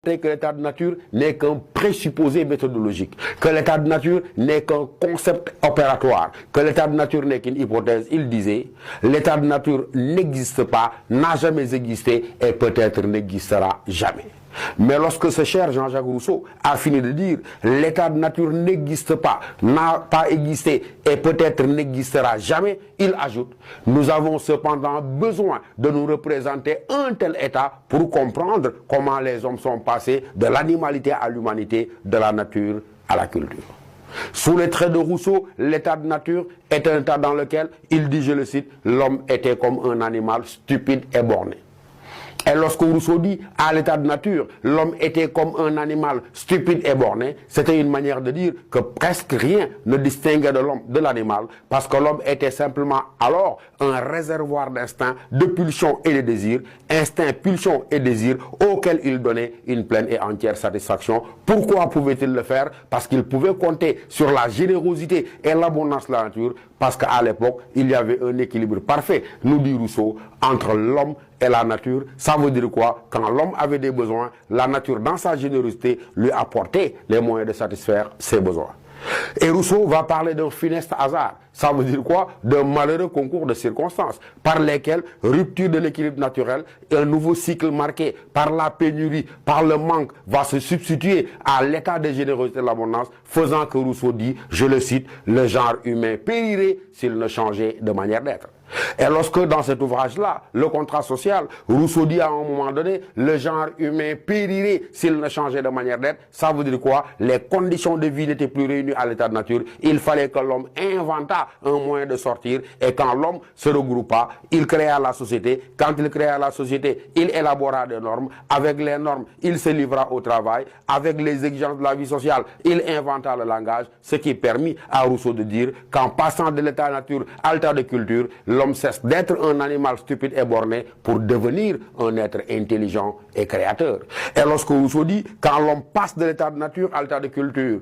que l'état de nature n'est qu'un présupposé méthodologique, que l'état de nature n'est qu'un concept opératoire, que l'état de nature n'est qu'une hypothèse. Il disait, l'état de nature n'existe pas, n'a jamais existé et peut-être n'existera jamais. Mais lorsque ce cher Jean-Jacques Rousseau a fini de dire l'état de nature n'existe pas, n'a pas existé et peut-être n'existera jamais, il ajoute, nous avons cependant besoin de nous représenter un tel état pour comprendre comment les hommes sont passés de l'animalité à l'humanité, de la nature à la culture. Sous les traits de Rousseau, l'état de nature est un état dans lequel, il dit, je le cite, l'homme était comme un animal stupide et borné. Et lorsque Rousseau dit à l'état de nature, l'homme était comme un animal stupide et borné, c'était une manière de dire que presque rien ne distinguait de l'homme de l'animal, parce que l'homme était simplement alors un réservoir d'instincts, de pulsions et de désirs, instincts, pulsions et désirs auxquels il donnait une pleine et entière satisfaction. Pourquoi pouvait-il le faire? Parce qu'il pouvait compter sur la générosité et l'abondance de la nature, parce qu'à l'époque, il y avait un équilibre parfait, nous dit Rousseau, entre l'homme et la nature. Ça veut dire quoi? Quand l'homme avait des besoins, la nature, dans sa générosité, lui apportait les moyens de satisfaire ses besoins. Et Rousseau va parler d'un funeste hasard. Ça veut dire quoi? D'un malheureux concours de circonstances par lesquelles, rupture de l'équilibre naturel, un nouveau cycle marqué par la pénurie, par le manque, va se substituer à l'état de générosité de l'abondance, faisant que Rousseau dit, je le cite, le genre humain périrait s'il ne changeait de manière d'être. Et lorsque dans cet ouvrage-là, le contrat social, Rousseau dit à un moment donné, le genre humain périrait s'il ne changeait de manière d'être, ça veut dire quoi? Les conditions de vie n'étaient plus réunies à l'état de nature, il fallait que l'homme inventât un moyen de sortir, et quand l'homme se regroupa, il créa la société. Quand il créa la société, il élabora des normes. Avec les normes, il se livra au travail. Avec les exigences de la vie sociale, il inventa le langage, ce qui permit à Rousseau de dire qu'en passant de l'état de nature à l'état de culture, l'homme cesse d'être un animal stupide et borné pour devenir un être intelligent et créateur. Et lorsque Rousseau dit, quand l'homme passe de l'état de nature à l'état de culture,